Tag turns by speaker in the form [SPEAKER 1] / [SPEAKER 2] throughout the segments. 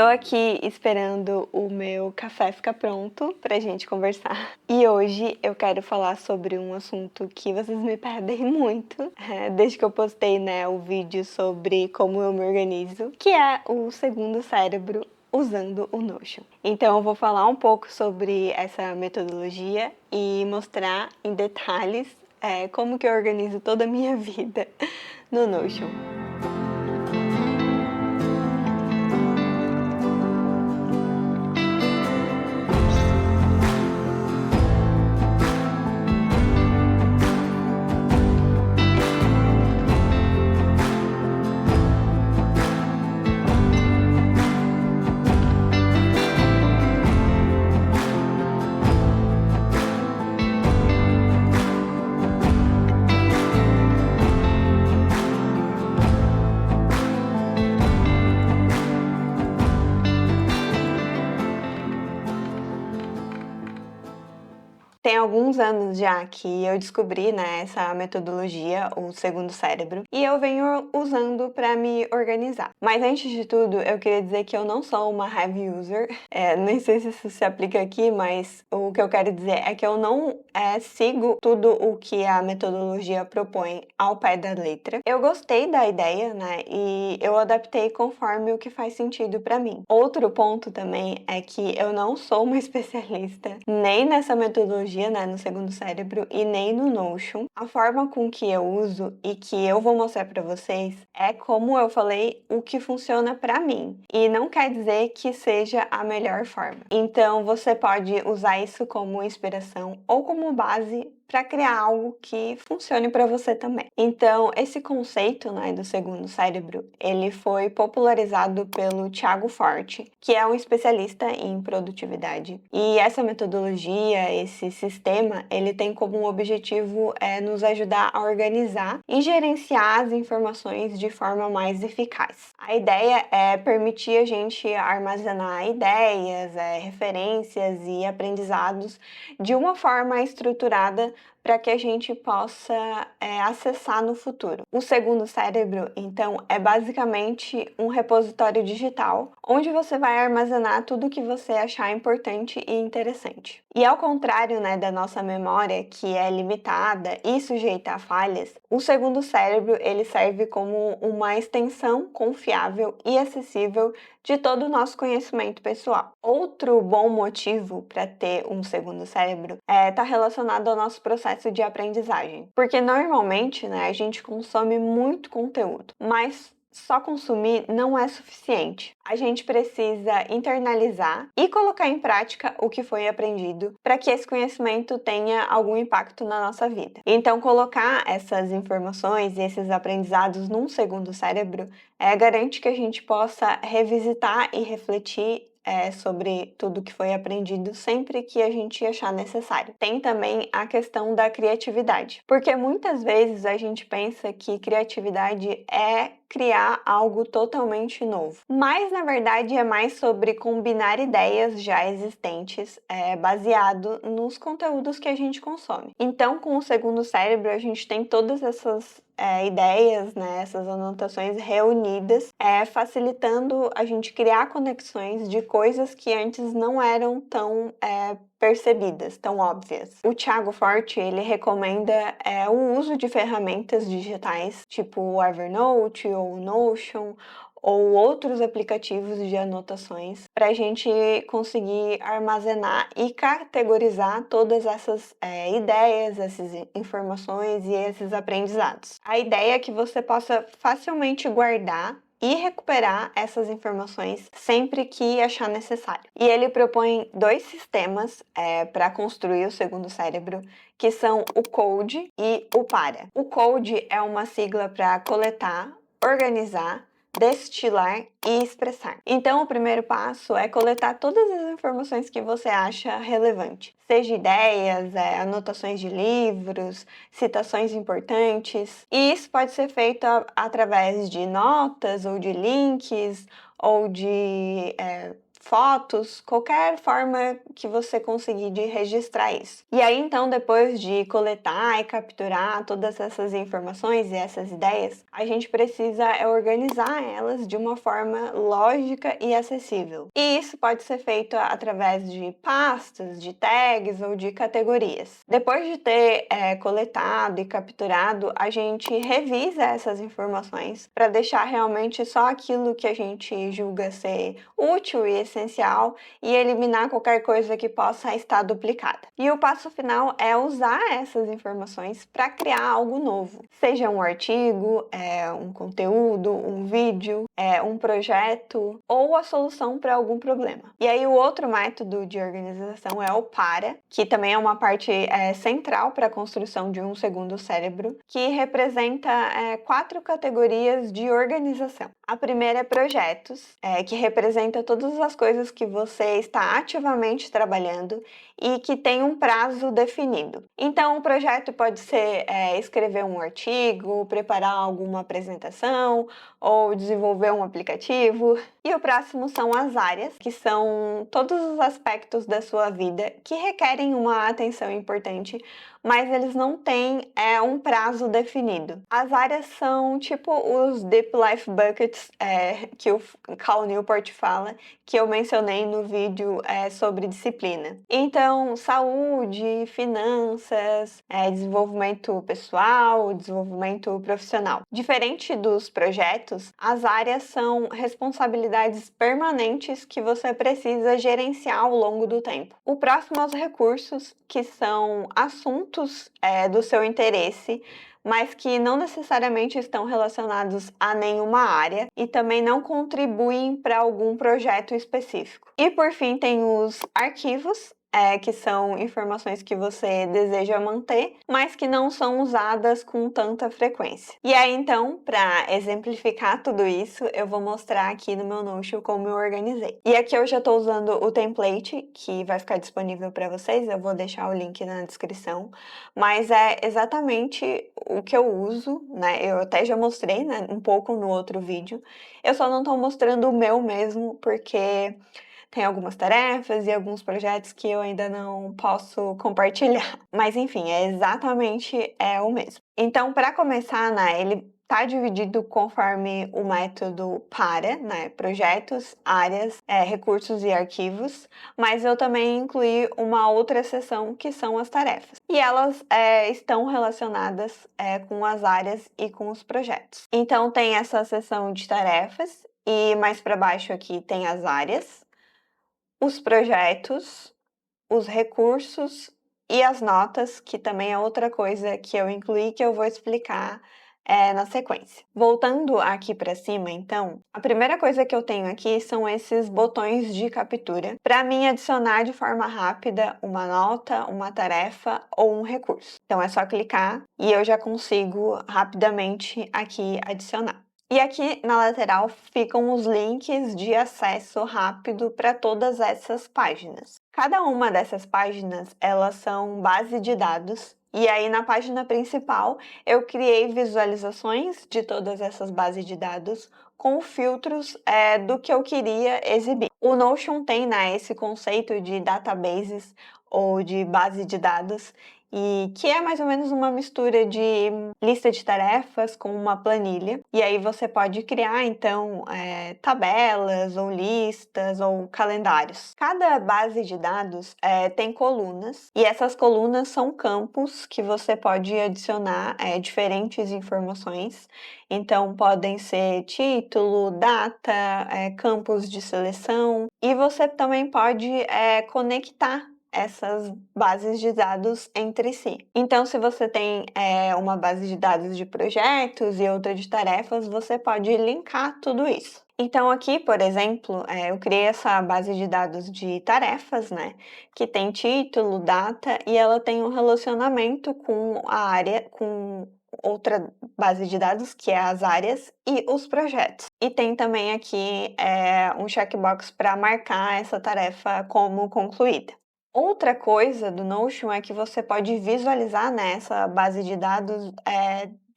[SPEAKER 1] Tô aqui esperando o meu café ficar pronto pra gente conversar. E hoje eu quero falar sobre um assunto que vocês me pedem muito, desde que eu postei, o vídeo sobre como eu me organizo, que é o segundo cérebro usando o Notion. Então eu vou falar um pouco sobre essa metodologia e mostrar em detalhes como que eu organizo toda a minha vida no Notion. Tem alguns anos já que eu descobri, essa metodologia, o segundo cérebro, e eu venho usando para me organizar. Mas antes de tudo, eu queria dizer que eu não sou uma heavy user, nem sei se isso se aplica aqui, mas o que eu quero dizer é que eu não sigo tudo o que a metodologia propõe ao pé da letra. Eu gostei da ideia, e eu adaptei conforme o que faz sentido para mim. Outro ponto também é que eu não sou uma especialista nem nessa metodologia, no segundo cérebro, e nem no Notion. A forma com que eu uso e que eu vou mostrar para vocês é, como eu falei, o que funciona para mim. E não quer dizer que seja a melhor forma. Então você pode usar isso como inspiração ou como base para criar algo que funcione para você também. Então, esse conceito, do segundo cérebro, ele foi popularizado pelo Thiago Forte, que é um especialista em produtividade. E essa metodologia, esse sistema, ele tem como objetivo nos ajudar a organizar e gerenciar as informações de forma mais eficaz. A ideia é permitir a gente armazenar ideias, referências e aprendizados de uma forma estruturada para que a gente possa acessar no futuro. O segundo cérebro, então, é basicamente um repositório digital, onde você vai armazenar tudo que você achar importante e interessante. E ao contrário, da nossa memória, que é limitada e sujeita a falhas, o segundo cérebro ele serve como uma extensão confiável e acessível de todo o nosso conhecimento pessoal. Outro bom motivo para ter um segundo cérebro está relacionado ao nosso processo de aprendizagem. Porque normalmente, a gente consome muito conteúdo, mas só consumir não é suficiente. A gente precisa internalizar e colocar em prática o que foi aprendido para que esse conhecimento tenha algum impacto na nossa vida. Então, colocar essas informações e esses aprendizados num segundo cérebro garante que a gente possa revisitar e refletir sobre tudo que foi aprendido sempre que a gente achar necessário. Tem também a questão da criatividade, porque muitas vezes a gente pensa que criatividade é criar algo totalmente novo, mas na verdade é mais sobre combinar ideias já existentes baseado nos conteúdos que a gente consome. Então, com o segundo cérebro, a gente tem todas essas ideias, essas anotações reunidas, facilitando a gente criar conexões de coisas que antes não eram tão percebidas, tão óbvias. O Thiago Forte, ele recomenda o uso de ferramentas digitais, tipo o Evernote ou o Notion, ou outros aplicativos de anotações, para a gente conseguir armazenar e categorizar todas essas ideias, essas informações e esses aprendizados. A ideia é que você possa facilmente guardar e recuperar essas informações sempre que achar necessário. E ele propõe 2 sistemas para construir o segundo cérebro, que são o CODE e o PARA. O CODE é uma sigla para coletar, organizar, destilar e expressar. Então, o primeiro passo é coletar todas as informações que você acha relevante, seja ideias, anotações de livros, citações importantes. E isso pode ser feito através de notas ou de links ou de fotos, qualquer forma que você conseguir de registrar isso. E aí então, depois de coletar e capturar todas essas informações e essas ideias, a gente precisa organizar elas de uma forma lógica e acessível. E isso pode ser feito através de pastas, de tags ou de categorias. Depois de ter coletado e capturado, a gente revisa essas informações para deixar realmente só aquilo que a gente julga ser útil e essencial e eliminar qualquer coisa que possa estar duplicada. E o passo final é usar essas informações para criar algo novo, seja um artigo, um conteúdo, um vídeo, um projeto ou a solução para algum problema. E aí o outro método de organização é o PARA, que também é uma parte central para a construção de um segundo cérebro, que representa 4 categorias de organização. A primeira é projetos, que representa todas as coisas que você está ativamente trabalhando e que tem um prazo definido. Então, o projeto pode ser escrever um artigo, preparar alguma apresentação ou desenvolver um aplicativo. E o próximo são as áreas, que são todos os aspectos da sua vida que requerem uma atenção importante, mas eles não têm um prazo definido. As áreas são tipo os Deep Life Buckets que o Cal Newport fala, que eu mencionei no vídeo sobre disciplina. Então, saúde, finanças, desenvolvimento pessoal, desenvolvimento profissional. Diferente dos projetos, as áreas são responsabilidades permanentes que você precisa gerenciar ao longo do tempo. O próximo é os recursos, que são assuntos do seu interesse, mas que não necessariamente estão relacionados a nenhuma área e também não contribuem para algum projeto específico. E por fim, tem os arquivos, que são informações que você deseja manter, mas que não são usadas com tanta frequência. E aí, então, para exemplificar tudo isso, eu vou mostrar aqui no meu Notion como eu organizei. E aqui eu já estou usando o template, que vai ficar disponível para vocês, eu vou deixar o link na descrição, mas é exatamente o que eu uso, né? Eu até já mostrei, né, um pouco no outro vídeo, eu só não estou mostrando o meu mesmo, porque tem algumas tarefas e alguns projetos que eu ainda não posso compartilhar. Mas enfim, é exatamente o mesmo. Então, para começar, né, ele está dividido conforme o método PARA, né, projetos, áreas, recursos e arquivos, mas eu também incluí uma outra seção que são as tarefas. E elas estão relacionadas com as áreas e com os projetos. Então, tem essa seção de tarefas e mais para baixo aqui tem as áreas, os projetos, os recursos e as notas, que também é outra coisa que eu incluí que eu vou explicar na sequência. Voltando aqui para cima, então, a primeira coisa que eu tenho aqui são esses botões de captura para mim adicionar de forma rápida uma nota, uma tarefa ou um recurso. Então é só clicar e eu já consigo rapidamente aqui adicionar. E aqui na lateral ficam os links de acesso rápido para todas essas páginas. Cada uma dessas páginas, elas são base de dados, e aí na página principal eu criei visualizações de todas essas bases de dados com filtros do que eu queria exibir. O Notion tem, né, esse conceito de databases ou de base de dados, e que é mais ou menos uma mistura de lista de tarefas com uma planilha. E aí você pode criar, então, tabelas ou listas ou calendários. Cada base de dados tem colunas, e essas colunas são campos que você pode adicionar diferentes informações. Então, podem ser título, data, campos de seleção, e você também pode conectar essas bases de dados entre si. Então, se você tem uma base de dados de projetos e outra de tarefas, você pode linkar tudo isso. Então, aqui, por exemplo, eu criei essa base de dados de tarefas, né, que tem título, data, e ela tem um relacionamento com a área, com outra base de dados, que é as áreas e os projetos. E tem também aqui um checkbox para marcar essa tarefa como concluída. Outra coisa do Notion é que você pode visualizar nessa base de dados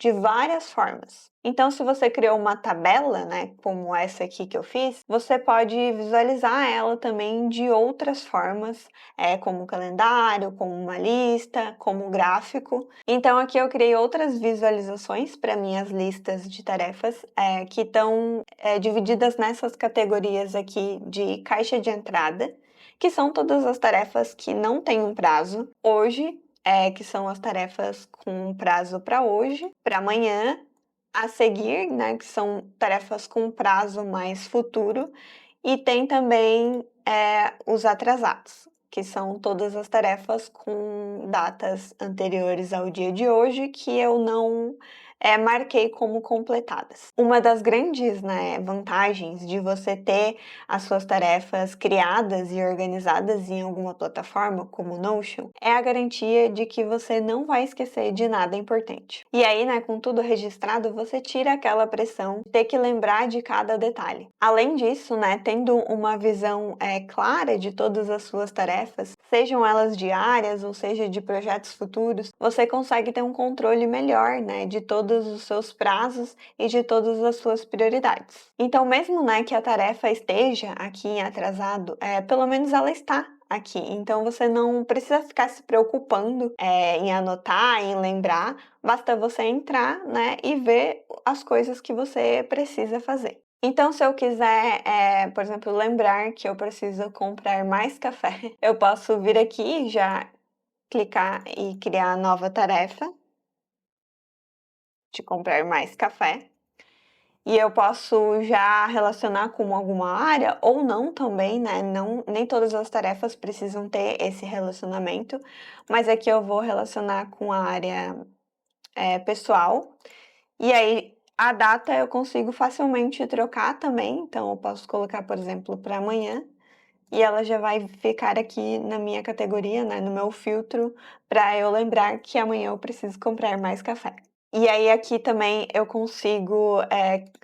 [SPEAKER 1] de várias formas. Então, se você criou uma tabela, né, como essa aqui que eu fiz, você pode visualizar ela também de outras formas, como um calendário, como uma lista, como um gráfico. Então, aqui eu criei outras visualizações para minhas listas de tarefas, que estão divididas nessas categorias aqui de caixa de entrada, que são todas as tarefas que não têm um prazo. Hoje, que são as tarefas com prazo para hoje, para amanhã, a seguir, né, que são tarefas com prazo mais futuro, e tem também os atrasados, que são todas as tarefas com datas anteriores ao dia de hoje que eu não marquei como completadas. Uma das grandes, né, vantagens de você ter as suas tarefas criadas e organizadas em alguma plataforma, como o Notion, é a garantia de que você não vai esquecer de nada importante. E aí, né, com tudo registrado, você tira aquela pressão de ter que lembrar de cada detalhe. Além disso, né, tendo uma visão clara de todas as suas tarefas, sejam elas diárias ou seja de projetos futuros, você consegue ter um controle melhor, né, de todos os seus prazos e de todas as suas prioridades. Então, mesmo, né, que a tarefa esteja aqui em atrasado, pelo menos ela está aqui. Então, você não precisa ficar se preocupando em anotar, em lembrar. Basta você entrar, né, e ver as coisas que você precisa fazer. Então, se eu quiser, por exemplo, lembrar que eu preciso comprar mais café, eu posso vir aqui e já clicar e criar nova tarefa de comprar mais café. E eu posso já relacionar com alguma área ou não também, né? Não, nem todas as tarefas precisam ter esse relacionamento, mas aqui eu vou relacionar com a área pessoal. E aí a data eu consigo facilmente trocar também, então eu posso colocar, por exemplo, para amanhã. E ela já vai ficar aqui na minha categoria, né, no meu filtro, para eu lembrar que amanhã eu preciso comprar mais café. E aí aqui também eu consigo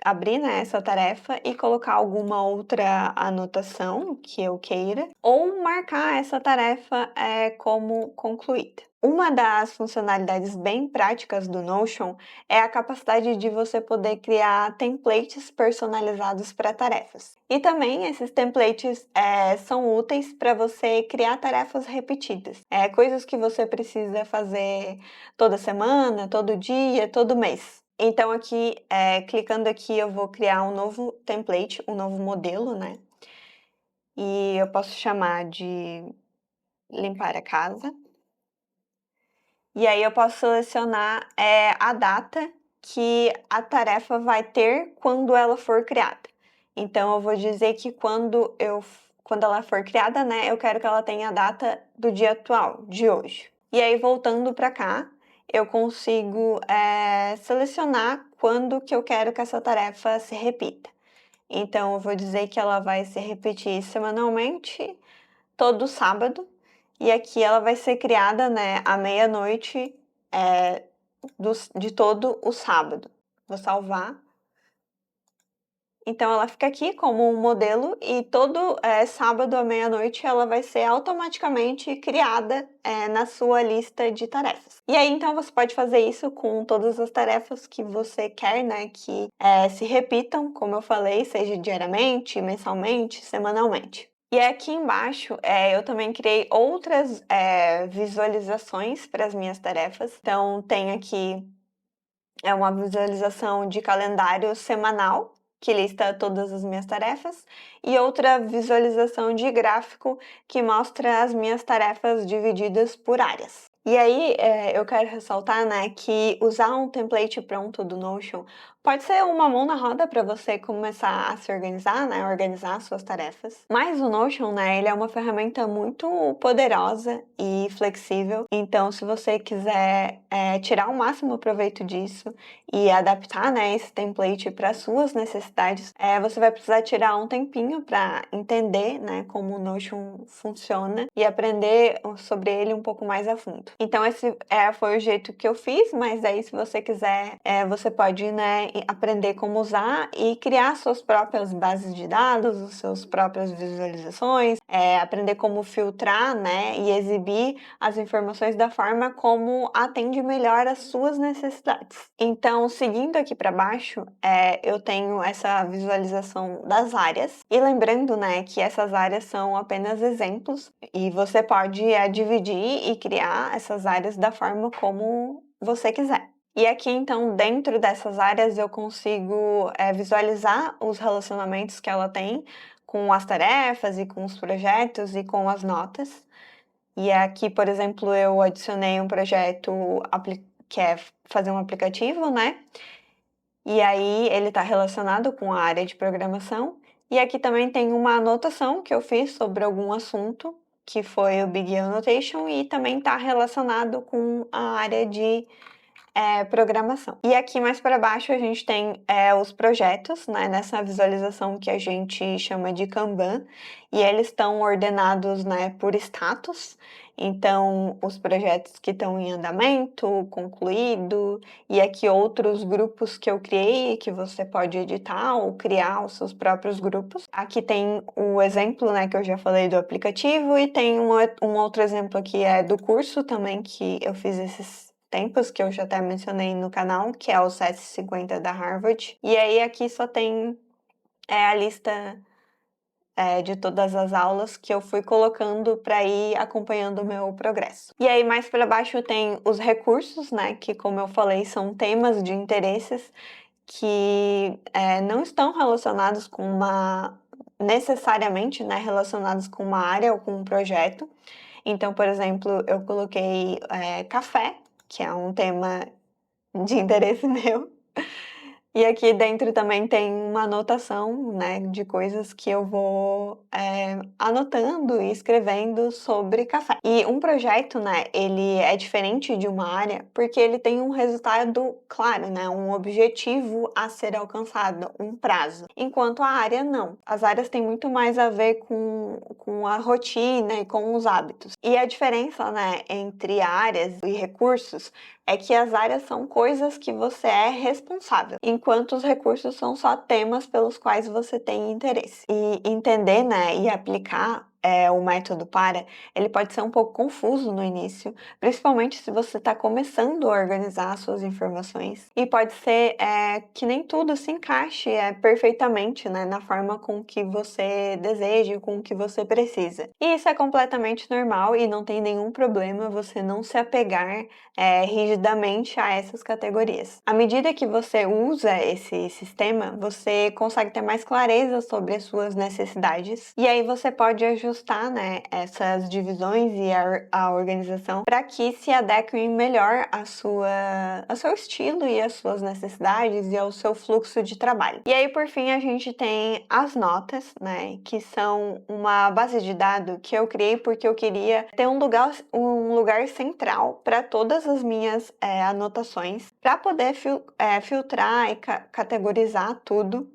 [SPEAKER 1] abrir, né, essa tarefa e colocar alguma outra anotação que eu queira, ou marcar essa tarefa como concluída. Uma das funcionalidades bem práticas do Notion é a capacidade de você poder criar templates personalizados para tarefas. E também esses templates são úteis para você criar tarefas repetidas, coisas que você precisa fazer toda semana, todo dia, todo mês. Então aqui, clicando aqui, eu vou criar um novo template, um novo modelo, né? E eu posso chamar de limpar a casa. E aí eu posso selecionar a data que a tarefa vai ter quando ela for criada. Então eu vou dizer que quando ela for criada, né, eu quero que ela tenha a data do dia atual, de hoje. E aí voltando para cá, eu consigo selecionar quando que eu quero que essa tarefa se repita. Então eu vou dizer que ela vai se repetir semanalmente, todo sábado. E aqui ela vai ser criada, né, à meia-noite de todo o sábado. Vou salvar. Então ela fica aqui como um modelo e todo sábado à meia-noite ela vai ser automaticamente criada na sua lista de tarefas. E aí então você pode fazer isso com todas as tarefas que você quer, né, que se repitam, como eu falei, seja diariamente, mensalmente, semanalmente. E aqui embaixo eu também criei outras visualizações para as minhas tarefas. Então tem aqui uma visualização de calendário semanal, que lista todas as minhas tarefas, e outra visualização de gráfico que mostra as minhas tarefas divididas por áreas. E aí, eu quero ressaltar, né, que usar um template pronto do Notion pode ser uma mão na roda para você começar a se organizar, né, organizar as suas tarefas. Mas o Notion, né, ele é uma ferramenta muito poderosa e flexível. Então, se você quiser tirar o máximo proveito disso e adaptar, né, esse template para suas necessidades, você vai precisar tirar um tempinho para entender, né, como o Notion funciona e aprender sobre ele um pouco mais a fundo. Então, esse foi o jeito que eu fiz, mas aí se você quiser, você pode, né, aprender como usar e criar suas próprias bases de dados, as suas próprias visualizações, aprender como filtrar, né, e exibir as informações da forma como atende melhor às suas necessidades. Então, seguindo aqui para baixo, eu tenho essa visualização das áreas, e lembrando, né, que essas áreas são apenas exemplos, e você pode dividir e criar essas áreas da forma como você quiser. E aqui, então, dentro dessas áreas, eu consigo visualizar os relacionamentos que ela tem com as tarefas e com os projetos e com as notas. E aqui, por exemplo, eu adicionei um projeto que é fazer um aplicativo, né? E aí ele está relacionado com a área de programação. E aqui também tem uma anotação que eu fiz sobre algum assunto, que foi o Big Annotation, e também está relacionado com a área de programação. E aqui mais para baixo a gente tem os projetos, né, nessa visualização que a gente chama de Kanban, e eles estão ordenados, né, por status. Então, os projetos que estão em andamento, concluído, e aqui outros grupos que eu criei, que você pode editar ou criar os seus próprios grupos. Aqui tem o exemplo, né, que eu já falei do aplicativo, e tem um outro exemplo aqui do curso também, que eu fiz esses tempos, que eu já até mencionei no canal, que é o 750 da Harvard. E aí aqui só tem a lista de todas as aulas que eu fui colocando para ir acompanhando o meu progresso. E aí mais para baixo tem os recursos, né, que como eu falei são temas de interesses que não estão relacionados com necessariamente, né, relacionados com uma área ou com um projeto. Então, por exemplo, eu coloquei café, que é um tema de interesse meu. E aqui dentro também tem uma anotação, né, de coisas que eu vou anotando e escrevendo sobre café. E um projeto, né, ele é diferente de uma área porque ele tem um resultado claro, né, um objetivo a ser alcançado, um prazo. Enquanto a área não. As áreas têm muito mais a ver com a rotina e com os hábitos. E a diferença, né, entre áreas e recursos é que as áreas são coisas que você é responsável, enquanto os recursos são só temas pelos quais você tem interesse. E entender, né, e aplicar o método PARA, ele pode ser um pouco confuso no início, principalmente se você está começando a organizar as suas informações. E pode ser que nem tudo se encaixe perfeitamente, né, na forma com que você deseja, com que você precisa. E isso é completamente normal e não tem nenhum problema você não se apegar rigidamente a essas categorias. À medida que você usa esse sistema, você consegue ter mais clareza sobre as suas necessidades e aí você pode ajustar, né, essas divisões e a organização para que se adequem melhor ao seu estilo e às suas necessidades e ao seu fluxo de trabalho. E aí, por fim, a gente tem as notas, né, que são uma base de dados que eu criei porque eu queria ter um lugar central para todas as minhas anotações, para poder filtrar e categorizar tudo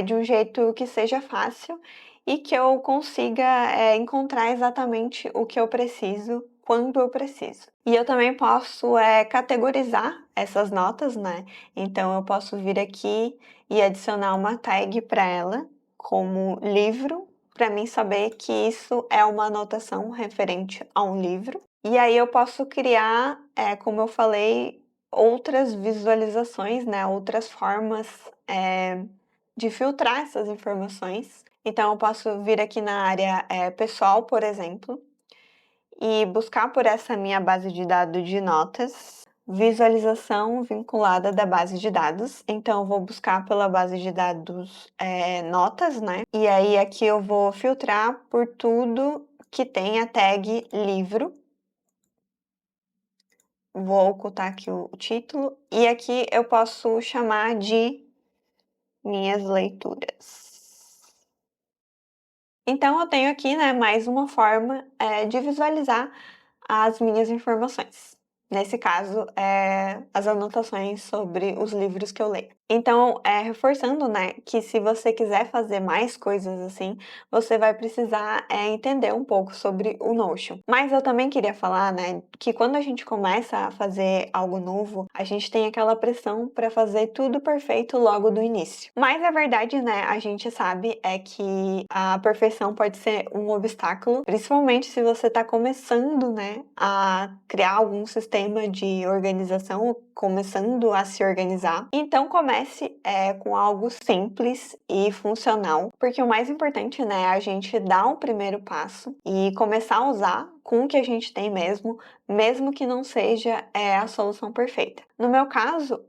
[SPEAKER 1] de um jeito que seja fácil e que eu consiga encontrar exatamente o que eu preciso quando eu preciso. E eu também posso categorizar essas notas, né? Então eu posso vir aqui e adicionar uma tag para ela como livro, para mim saber que isso é uma anotação referente a um livro. E aí eu posso criar, como eu falei, outras visualizações, né? Outras formas de filtrar essas informações. Então eu posso vir aqui na área pessoal, por exemplo, e buscar por essa minha base de dados de notas, visualização vinculada da base de dados. Então eu vou buscar pela base de dados notas, né? E aí aqui eu vou filtrar por tudo que tem a tag livro. Vou ocultar aqui o título. E aqui eu posso chamar de minhas leituras. Então, eu tenho aqui, né, mais uma forma de visualizar as minhas informações. Nesse caso, as anotações sobre os livros que eu leio. Então, reforçando, né, que se você quiser fazer mais coisas assim, você vai precisar entender um pouco sobre o Notion. Mas eu também queria falar, né, que quando a gente começa a fazer algo novo, a gente tem aquela pressão para fazer tudo perfeito logo do início. Mas a verdade, né, a gente sabe que a perfeição pode ser um obstáculo, principalmente se você está começando, né, a criar algum sistema de organização, começando a se organizar. Então comece com algo simples e funcional, porque o mais importante, né, é a gente dar um primeiro passo e começar a usar com o que a gente tem mesmo que não seja a solução perfeita. No meu caso,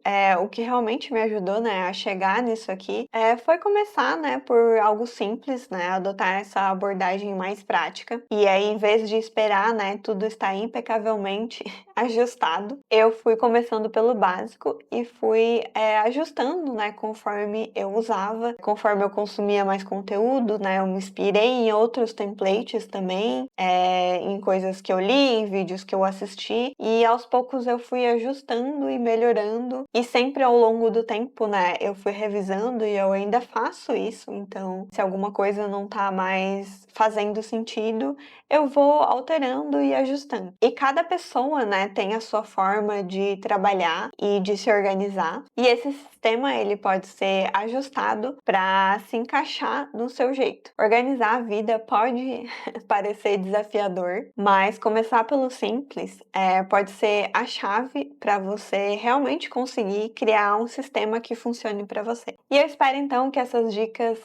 [SPEAKER 1] o que realmente me ajudou, né, a chegar nisso aqui foi começar, né, por algo simples, né, adotar essa abordagem mais prática. E aí, em vez de esperar, né, tudo estar impecavelmente ajustado, eu fui começando pelo básico e fui ajustando, né, conforme eu usava, conforme eu consumia mais conteúdo, né, eu me inspirei em outros templates também, em coisas que eu li, em vídeos que eu assisti, e aos poucos eu fui ajustando e melhorando, e sempre ao longo do tempo, né, eu fui revisando e eu ainda faço isso, então se alguma coisa não tá mais fazendo sentido, eu vou alterando e ajustando. E cada pessoa, né, tem a sua forma de trabalhar e de se organizar, e esse sistema ele pode ser ajustado para se encaixar no seu jeito. Organizar a vida pode parecer desafiador, mas começar pelo simples pode ser a chave para você realmente conseguir criar um sistema que funcione para você. E eu espero então que essas dicas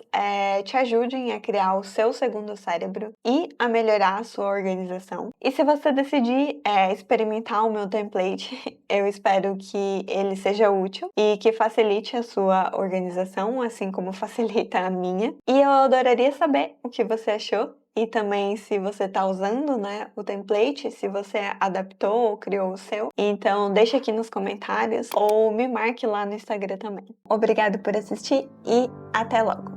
[SPEAKER 1] te ajudem a criar o seu segundo cérebro e a melhorar a sua organização. E se você decidir experimentar o meu template, eu espero que ele seja útil e que facilite a sua organização, assim como facilita a minha. E eu adoraria saber o que você achou. E também se você está usando, né, o template, se você adaptou ou criou o seu. Então deixa aqui nos comentários ou me marque lá no Instagram também. Obrigado por assistir e até logo!